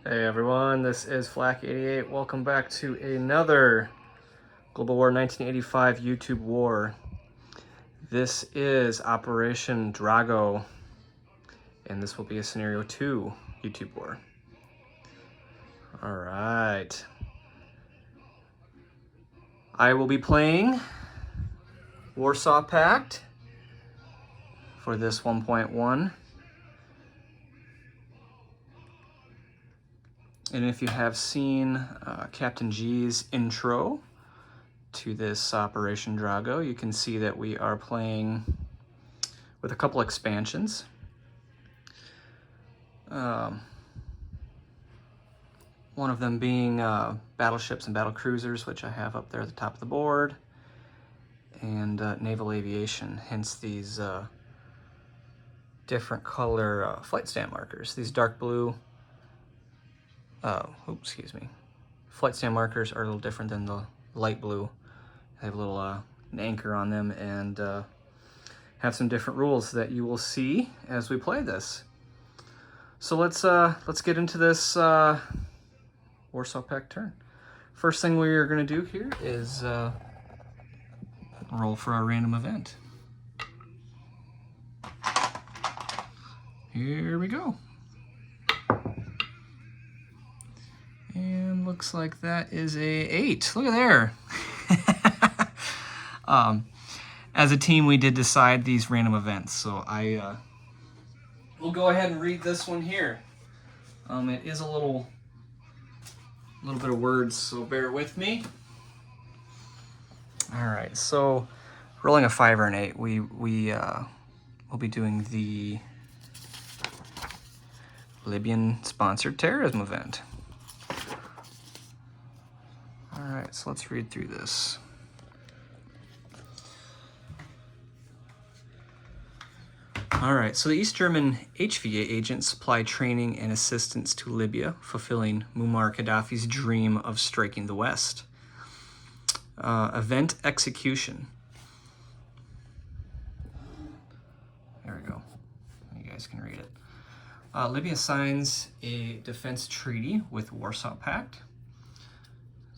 Hey everyone, this is Flak88. Welcome back to another Global War 1985 YouTube war. This is Operation Drago, and this will be a Scenario 2 YouTube war. Alright. I will be playing Warsaw Pact for this 1.1. And if you have seen Captain G's intro to this Operation Drago, you can see that we are playing with a couple expansions. One of them being battleships and battle cruisers, which I have up there at the top of the board, and naval aviation, hence these different color flight stand markers. These dark blue flight stand markers are a little different than the light blue. They have a little an anchor on them and have some different rules that you will see as we play this. So let's get into this Warsaw Pact turn. First thing we are going to do here is roll for our random event. Here we go. And looks like that is a 8. Look at there. As a team, we did decide these random events, so I will go ahead and read this one here. It is a little bit of words, so bear with me. All right, so rolling a 5 or an 8, we will be doing the Libyan sponsored terrorism event. All right, so let's read through this. All right, so the East German HVA agents supply training and assistance to Libya, fulfilling Muammar Gaddafi's dream of striking the West. Event execution. There we go. You guys can read it. Libya signs a defense treaty with Warsaw Pact.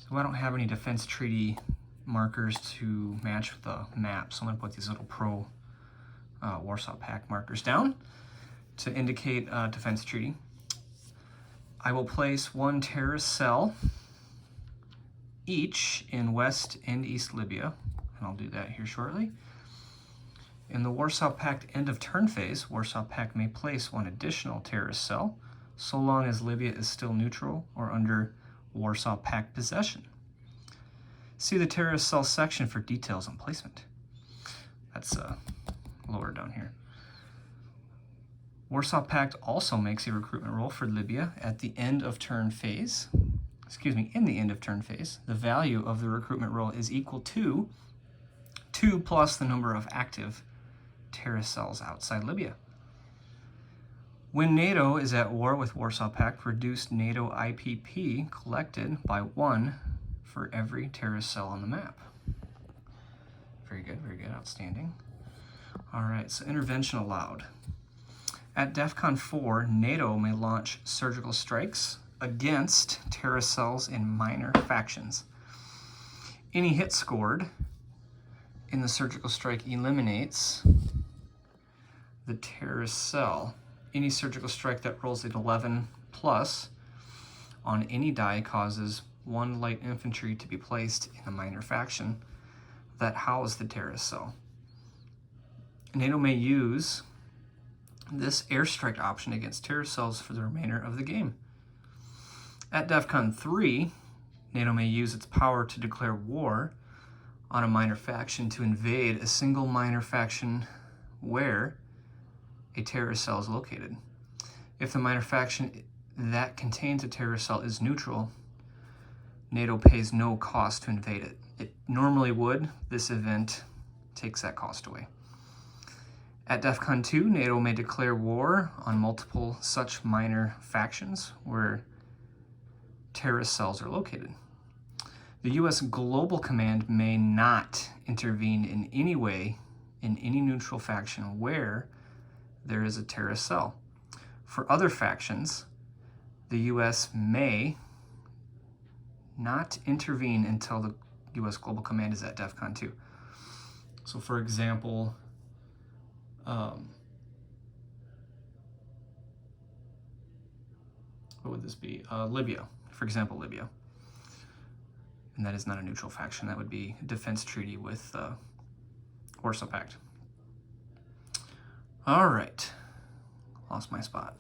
So I don't have any defense treaty markers to match with the map, so I'm going to put these little pro Warsaw Pact markers down to indicate defense treaty. I will place 1 terrorist cell each in West and East Libya, and I'll do that here shortly. In the Warsaw Pact end of turn phase, Warsaw Pact may place 1 additional terrorist cell so long as Libya is still neutral or under Warsaw Pact possession. See the terrorist cell section for details on placement. That's lower down here. Warsaw Pact also makes a recruitment roll for Libya at the end of turn phase. In the end of turn phase. The value of the recruitment roll is equal to 2 plus the number of active terrorist cells outside Libya. When NATO is at war with Warsaw Pact, reduce NATO IPP collected by 1 for every terrorist cell on the map. Very good, outstanding. All right, so intervention allowed. At DEFCON 4, NATO may launch surgical strikes against terrorist cells in minor factions. Any hit scored in the surgical strike eliminates the terrorist cell. Any surgical strike that rolls an 11 plus on any die causes 1 light infantry to be placed in a minor faction that housed the terrorist cell. NATO may use this airstrike option against terrorist cells for the remainder of the game. At DEFCON 3, NATO may use its power to declare war on a minor faction to invade a single minor faction where a terrorist cell is located. If the minor faction that contains a terrorist cell is neutral, NATO pays no cost to invade it. It normally would. This event takes that cost away. At DEFCON 2, NATO may declare war on multiple such minor factions where terrorist cells are located. The U.S. Global Command may not intervene in any way in any neutral faction where there is a terrorist cell. For other factions, the U.S. may not intervene until the U.S. Global Command is at DEFCON 2. So for example, what would this be? Libya, for example, Libya. And that is not a neutral faction. That would be a defense treaty with Warsaw Pact. All right, lost my spot.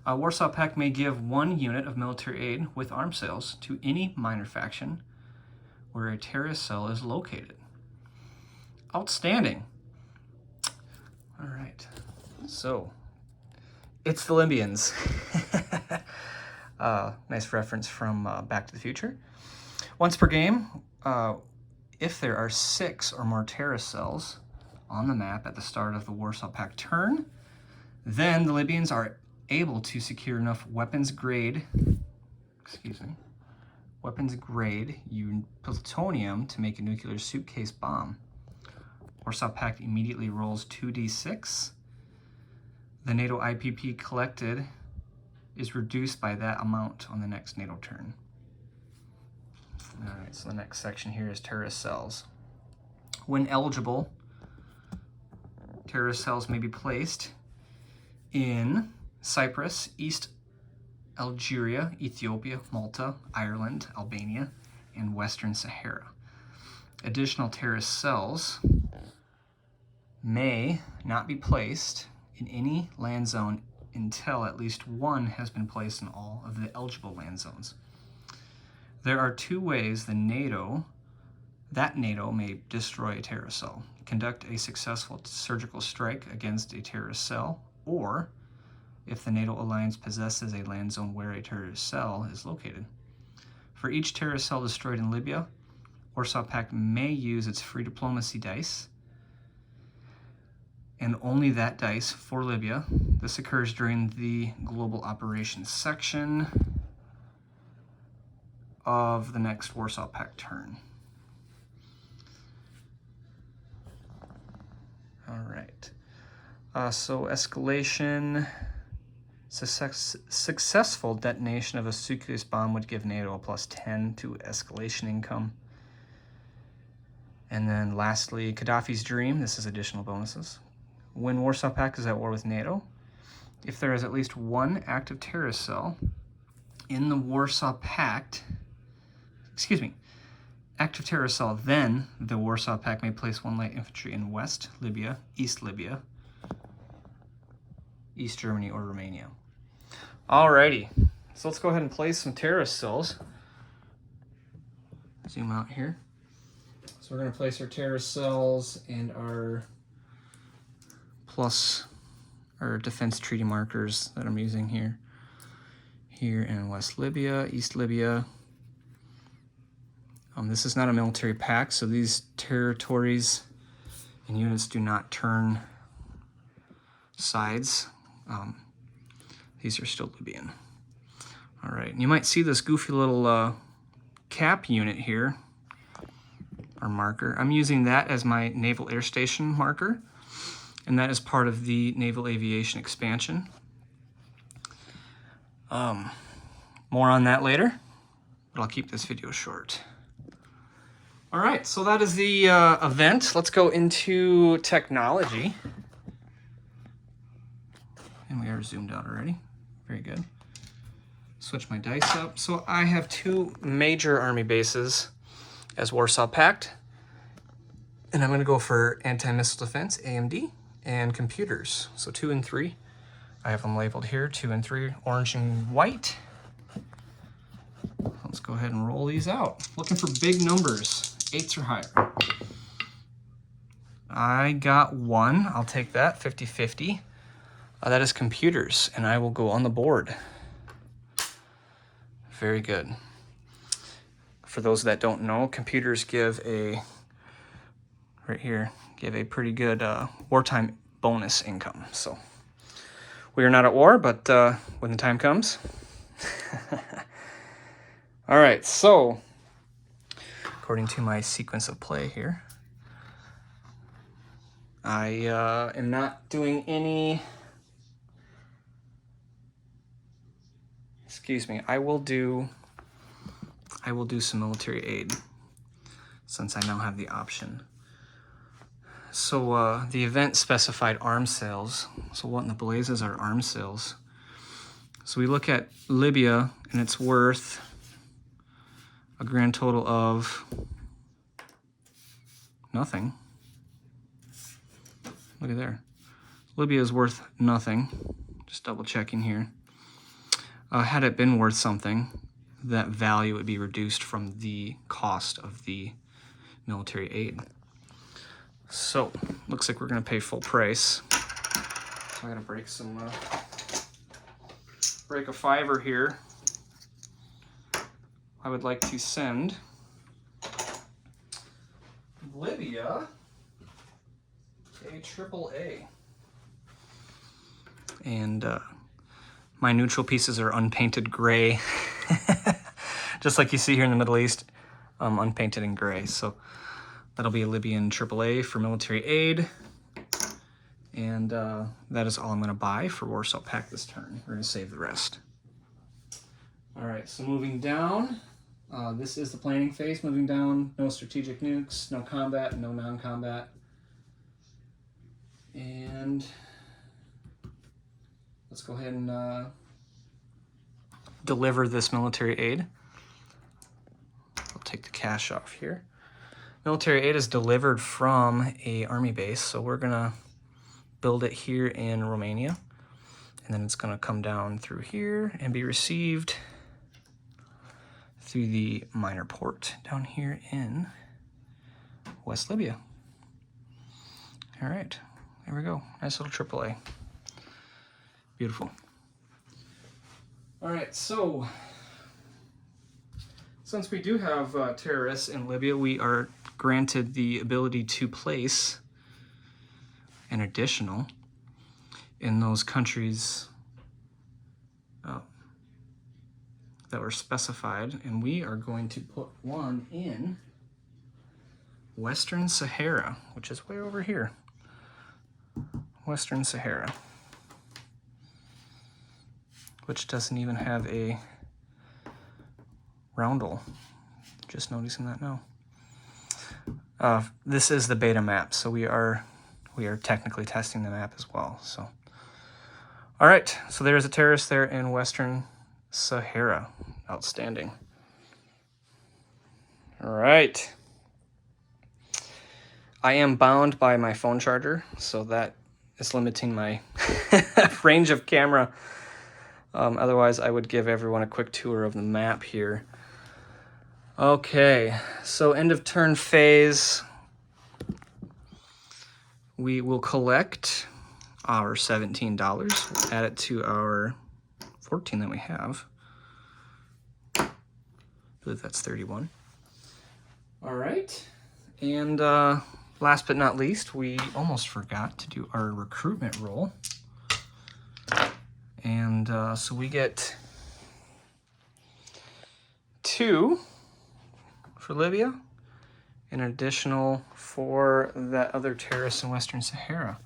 Warsaw Pact may give 1 unit of military aid with arms sales to any minor faction where a terrorist cell is located. Outstanding. All right, so it's the Libyans. Nice reference from Back to the Future. Once per game, if there are 6 or more terrorist cells on the map at the start of the Warsaw Pact turn, then the Libyans are able to secure enough weapons grade plutonium to make a nuclear suitcase bomb. Warsaw Pact immediately rolls 2d6. The NATO IPP collected is reduced by that amount on the next NATO turn. All right, so the next section here is terrorist cells. When eligible, terrorist cells may be placed in Cyprus, East Algeria, Ethiopia, Malta, Ireland, Albania, and Western Sahara. Additional terrorist cells may not be placed in any land zone until at least 1 has been placed in all of the eligible land zones. There are 2 ways that NATO may destroy a terrorist cell: conduct a successful surgical strike against a terrorist cell, or if the NATO alliance possesses a land zone where a terrorist cell is located. For each terrorist cell destroyed in Libya, Warsaw Pact may use its free diplomacy dice, and only that dice for Libya. This occurs during the Global Operations section of the next Warsaw Pact turn. All right. So escalation. Successful detonation of a suitcase bomb would give NATO a +10 to escalation income. And then lastly, Gaddafi's Dream. This is additional bonuses. When Warsaw Pact is at war with NATO, if there is at least 1 active terrorist cell in the Warsaw Pact, active terrorist cell, then the Warsaw Pact may place 1 light infantry in West Libya, East Germany, or Romania. Alrighty, so let's go ahead and place some terrorist cells. Zoom out here. So we're going to place our terrorist cells and our defense treaty markers that I'm using here. Here in West Libya, East Libya. This is not a military pact, so these territories and units do not turn sides. These are still Libyan. All right, and you might see this goofy little cap unit here, or marker. I'm using that as my Naval Air Station marker, and that is part of the Naval Aviation expansion. More on that later, but I'll keep this video short. All right, so that is the event. Let's go into technology. And we are zoomed out already. Very good. Switch my dice up. So I have 2 major army bases as Warsaw Pact. And I'm going to go for anti-missile defense, AMD, and computers. So 2 and 3. I have them labeled here, 2 and 3, orange and white. Let's go ahead and roll these out. Looking for big numbers, 8s or higher. I got 1, I'll take that, 50-50. That is computers, and I will go on the board. Very good. For those that don't know, computers give a, right here, give a pretty good wartime bonus income. So we are not at war, but when the time comes. All right, so according to my sequence of play here, I am not doing any excuse me, I will do some military aid since I now have the option. So the event specified arms sales. So what in the blazes are arms sales? So we look at Libya, and it's worth a grand total of nothing. Look at there. Libya is worth nothing. Just double checking here. Had it been worth something, that value would be reduced from the cost of the military aid. So, looks like we're gonna pay full price. So I gotta break a $5 here. I would like to send Libya a AAA. And my neutral pieces are unpainted gray, just like you see here in the Middle East, unpainted in gray. So that'll be a Libyan AAA for military aid. And that is all I'm gonna buy for Warsaw Pact this turn. We're gonna save the rest. All right, so moving down, this is the planning phase. Moving down, no strategic nukes, no combat, no non-combat. And let's go ahead and deliver this military aid. I'll take the cash off here. Military aid is delivered from a army base, so we're gonna build it here in Romania, and then it's gonna come down through here and be received through the minor port down here in West Libya. All right, there we go. Nice little AAA. Beautiful. All right, so since we do have terrorists in Libya, we are granted the ability to place an additional in those countries that were specified, and we are going to put one in Western Sahara, which is way over here. Western Sahara, which doesn't even have a roundel. Just noticing that now. This is the beta map, so we are technically testing the map as well. So, all right, so there's a terrorist there in Western Sahara. Outstanding. All right. I am bound by my phone charger, so that is limiting my range of camera. Otherwise, I would give everyone a quick tour of the map here. Okay, so end of turn phase. We will collect our $17, add it to our 14 that we have. I believe that's 31. All right, and last but not least, we almost forgot to do our recruitment roll. And so we get 2 for Libya, an additional for that other terrorist in Western Sahara.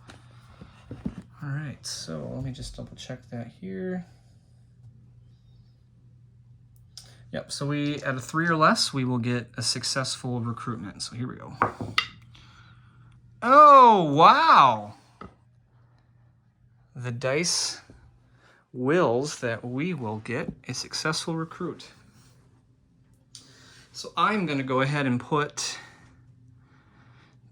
All right, so let me just double check that here. Yep, so we at a 3 or less, we will get a successful recruitment. So here we go. Oh, wow. The dice wills that we will get a successful recruit. So I'm gonna go ahead and put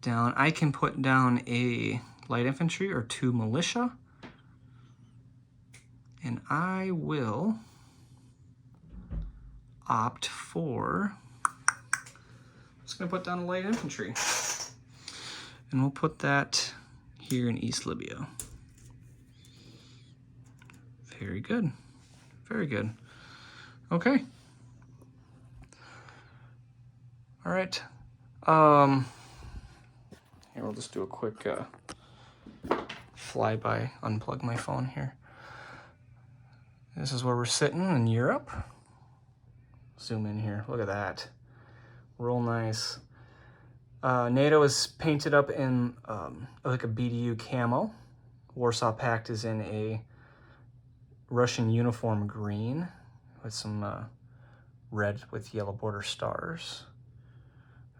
down, I can put down a light infantry or 2 militia. And I will opt for, I'm just gonna put down a light infantry. And we'll put that here in East Libya. Very good, very good. Okay. All right. Here, we'll just do a quick flyby, unplug my phone here. This is where we're sitting in Europe. Zoom in here, look at that. Real nice. NATO is painted up in like a BDU camo. Warsaw Pact is in a Russian uniform green with some red with yellow border stars.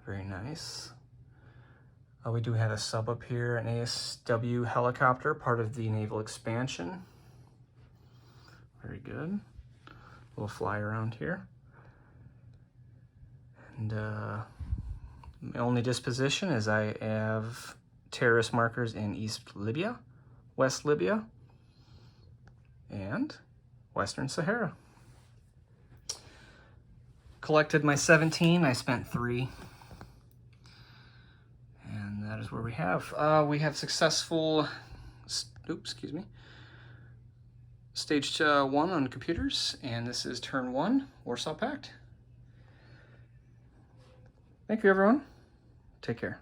Very nice. We do have a sub up here, an ASW helicopter, part of the naval expansion. Very good. We'll fly around here. And my only disposition is I have terrorist markers in East Libya, West Libya, and Western Sahara. Collected my 17, I spent 3. And that is where we have successful, stage 1 on computers, and this is turn 1, Warsaw Pact. Thank you, everyone. Take care.